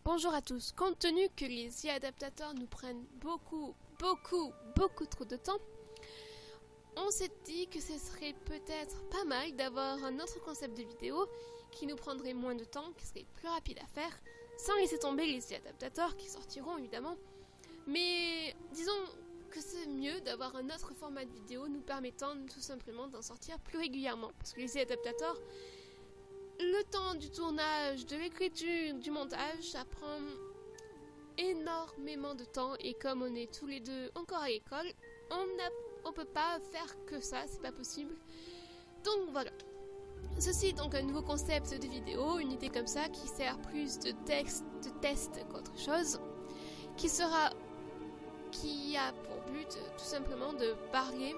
Bonjour à tous. Compte tenu que les IA adaptateurs nous prennent beaucoup trop de temps, on s'est dit que ce serait peut-être pas mal d'avoir un autre concept de vidéo qui nous prendrait moins de temps, qui serait plus rapide à faire, sans laisser tomber les IA adaptateurs qui sortiront évidemment. Mais disons que c'est mieux d'avoir un autre format de vidéo nous permettant tout simplement d'en sortir plus régulièrement. Parce que les IA adaptateurs, le temps du tournage, de l'écriture, du montage, ça prend énormément de temps. Et comme on est tous les deux encore à l'école, on peut pas faire que ça, c'est pas possible. Donc voilà. Ceci est donc un nouveau concept de vidéo, une idée comme ça qui sert plus de texte, de test qu'autre chose, qui a pour but tout simplement de parler,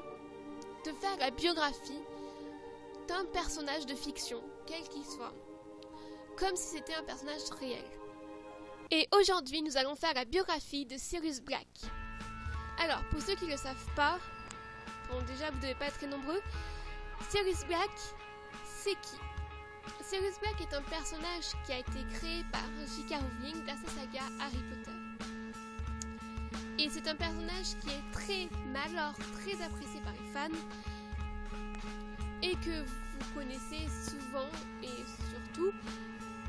de faire la biographie d'un personnage de fiction, quel qu'il soit, comme si c'était un personnage réel. Et aujourd'hui, nous allons faire la biographie de Sirius Black. Alors, pour ceux qui ne le savent pas, bon déjà vous ne devez pas être très nombreux, Sirius Black, c'est qui? Sirius Black est un personnage qui a été créé par J.K. Rowling dans sa saga Harry Potter. Et c'est un personnage qui est très apprécié par les fans, et que vous connaissez souvent et surtout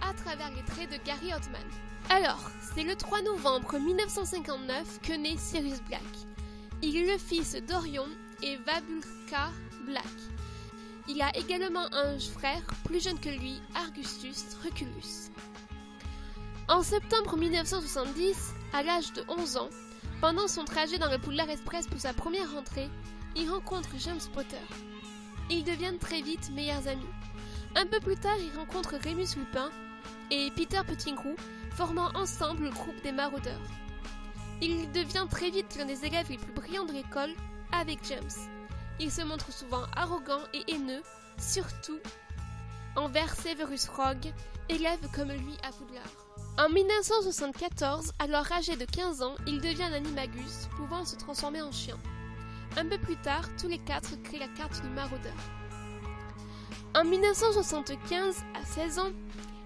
à travers les traits de Gary Oldman. Alors, c'est le 3 novembre 1959 que naît Sirius Black. Il est le fils d'Orion et Vabulka Black. Il a également un frère plus jeune que lui, Argustus Ruculus. En septembre 1970, à l'âge de 11 ans, pendant son trajet dans le Poudlard Express pour sa première rentrée, il rencontre James Potter. Ils deviennent très vite meilleurs amis. Un peu plus tard, il rencontre Remus Lupin et Peter Pettigrew, formant ensemble le groupe des Maraudeurs. Il devient très vite l'un des élèves les plus brillants de l'école avec James. Il se montre souvent arrogant et haineux, surtout envers Severus Rogue, élève comme lui à Poudlard. En 1974, alors âgé de 15 ans, il devient un animagus, pouvant se transformer en chien. Un peu plus tard, tous les quatre créent la carte du maraudeur. En 1975, à 16 ans,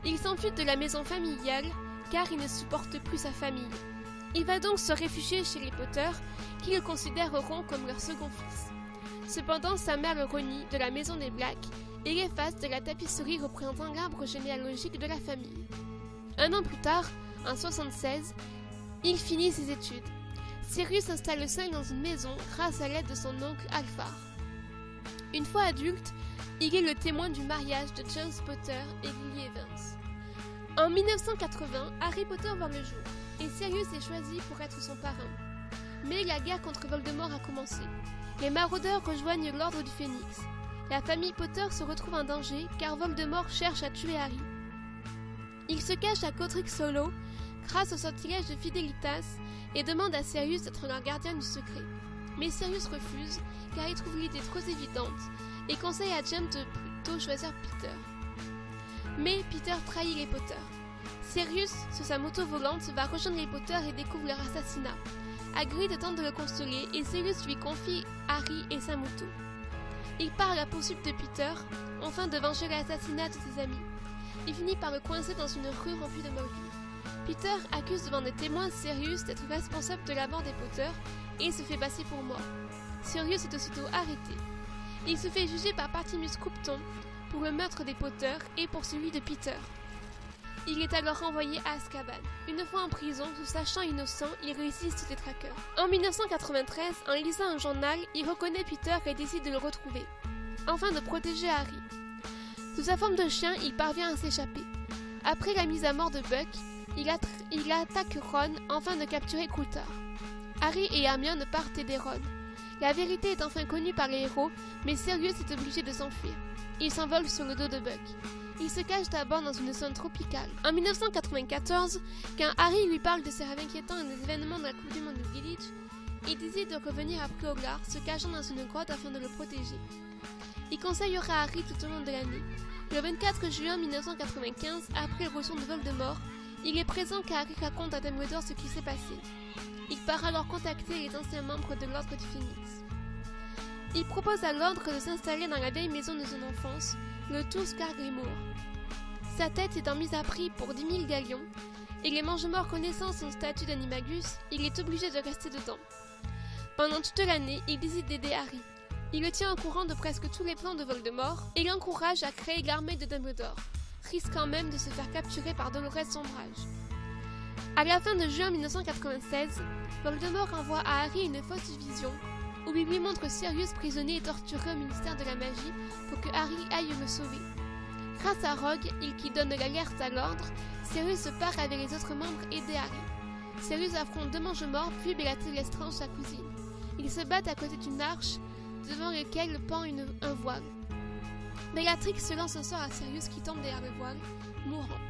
il s'enfuit de la maison familiale car il ne supporte plus sa famille. Il va donc se réfugier chez les Potter qui le considéreront comme leur second fils. Cependant, sa mère le renie de la maison des Black et l'efface de la tapisserie représentant l'arbre généalogique de la famille. Un an plus tard, en 1976, il finit ses études. Sirius s'installe seul dans une maison grâce à l'aide de son oncle Alphard. Une fois adulte, il est le témoin du mariage de James Potter et Lily Evans. En 1980, Harry Potter voit le jour et Sirius est choisi pour être son parrain. Mais la guerre contre Voldemort a commencé. Les maraudeurs rejoignent l'ordre du Phénix. La famille Potter se retrouve en danger car Voldemort cherche à tuer Harry. Il se cache à Godric Hollow grâce au sortilège de Fidelitas et demande à Sirius d'être leur gardien du secret. Mais Sirius refuse car il trouve l'idée trop évidente et conseille à James de plutôt choisir Peter. Mais Peter trahit les Potter. Sirius, sur sa moto volante, va rejoindre les Potter et découvre leur assassinat. Hagrid tente de le consoler et Sirius lui confie Harry et sa moto. Il part à la poursuite de Peter, afin de venger l'assassinat de ses amis. Il finit par le coincer dans une rue remplie de moldus. Peter accuse devant des témoins Sirius d'être responsable de la mort des Potter et se fait passer pour mort. Sirius est aussitôt arrêté. Il se fait juger par Partimus Croughton pour le meurtre des Potter et pour celui de Peter. Il est alors renvoyé à Azkaban. Une fois en prison, se sachant innocent, il résiste des traqueurs. En 1993, en lisant un journal, il reconnaît Peter et décide de le retrouver, afin de protéger Harry. Sous sa forme de chien, il parvient à s'échapper. Après la mise à mort de Buck, il attaque Ron afin de capturer Coulter. Harry et Hermione partent aider Ron. La vérité est enfin connue par les héros, mais Sirius est obligé de s'enfuir. Il s'envole sur le dos de Buck. Il se cache d'abord dans une zone tropicale. En 1994, quand Harry lui parle de ses rêves inquiétants et des événements de la Coupe du Monde de Quidditch, il décide de revenir à Poudlard, se cachant dans une grotte afin de le protéger. Il conseillera Harry tout au long de l'année. Le 24 juin 1995, après le retour de Voldemort, il est présent quand Harry raconte à Dumbledore ce qui s'est passé. Il part alors contacter les anciens membres de l'Ordre du Phénix. Il propose à l'Ordre de s'installer dans la vieille maison de son enfance, le Tour Scar Grimoire. Sa tête étant mise à prix pour 10 000 galions, et les Mange-Morts connaissant son statut d'animagus, il est obligé de rester dedans. Pendant toute l'année, il décide d'aider Harry. Il le tient au courant de presque tous les plans de Voldemort et l'encourage à créer l'armée de Dumbledore, risquant même de se faire capturer par Dolores Sombrage. À la fin de juin 1996, Voldemort envoie à Harry une fausse vision où il lui montre Sirius prisonnier et torturé au ministère de la Magie pour que Harry aille le sauver. Grâce à Rogue, il qui donne l'alerte à l'ordre, Sirius part avec les autres membres aider Harry. Sirius affronte deux Mange-Morts puis Bellatrix Lestrange, sa cousine. Ils se battent à côté d'une arche devant laquelle pend un voile. Bellatrix se lance un sort à Sirius qui tombe derrière le voile, mourant.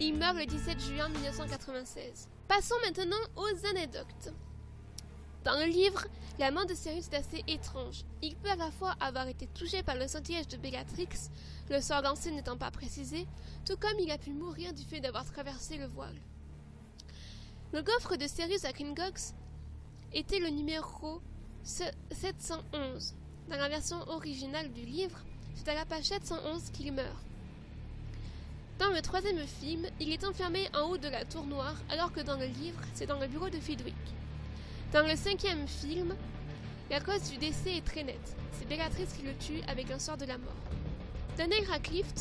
Il meurt le 17 juin 1996. Passons maintenant aux anecdotes. Dans le livre, la mort de Sirius est assez étrange. Il peut à la fois avoir été touché par le sortilège de Bellatrix, le sort lancé n'étant pas précisé, tout comme il a pu mourir du fait d'avoir traversé le voile. Le coffre de Sirius à Gringotts était le numéro 711. Dans la version originale du livre, c'est à la page 711 qu'il meurt. Dans le troisième film, il est enfermé en haut de la tour noire, alors que dans le livre, c'est dans le bureau de Flitwick. Dans le cinquième film, la cause du décès est très nette. C'est Bellatrix qui le tue avec un sort de la mort. Daniel Radcliffe,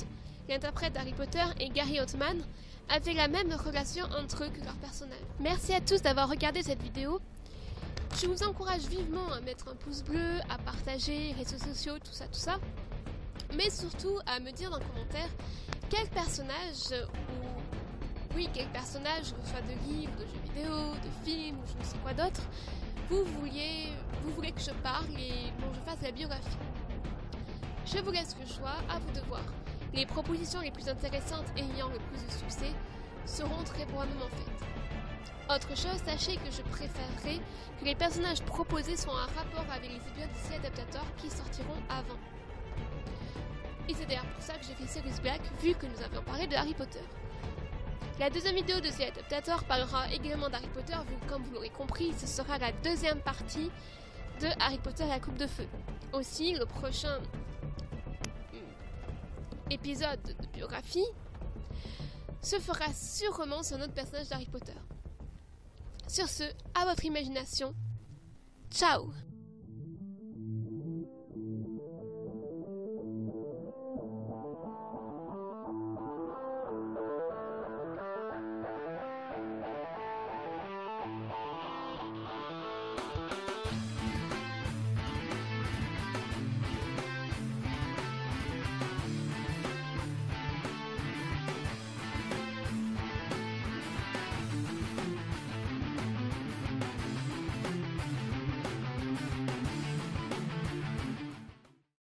l'interprète d'Harry Potter, et Gary Oldman avaient la même relation entre eux que leurs personnages. Merci à tous d'avoir regardé cette vidéo. Je vous encourage vivement à mettre un pouce bleu, à partager, réseaux sociaux, tout ça. Mais surtout à me dire dans les commentaires quel personnage, quel personnage, que ce soit de livres, de jeux vidéo, de films ou je ne sais quoi d'autre, vous voulez que je parle et dont je fasse la biographie. Je vous laisse le choix, à vous de voir. Les propositions les plus intéressantes ayant le plus de succès seront très probablement faites. Autre chose, sachez que je préférerais que les personnages proposés soient en rapport avec les épisodes de The Adaptator qui sortiront avant. Et c'est d'ailleurs pour ça que j'ai fait Sirius Black, vu que nous avions parlé de Harry Potter. La deuxième vidéo de The Adaptator parlera également d'Harry Potter, vu que comme vous l'aurez compris, ce sera la deuxième partie de Harry Potter et la Coupe de Feu. Aussi, le prochain épisode de biographie se fera sûrement sur un autre personnage d'Harry Potter. Sur ce, à votre imagination. Ciao!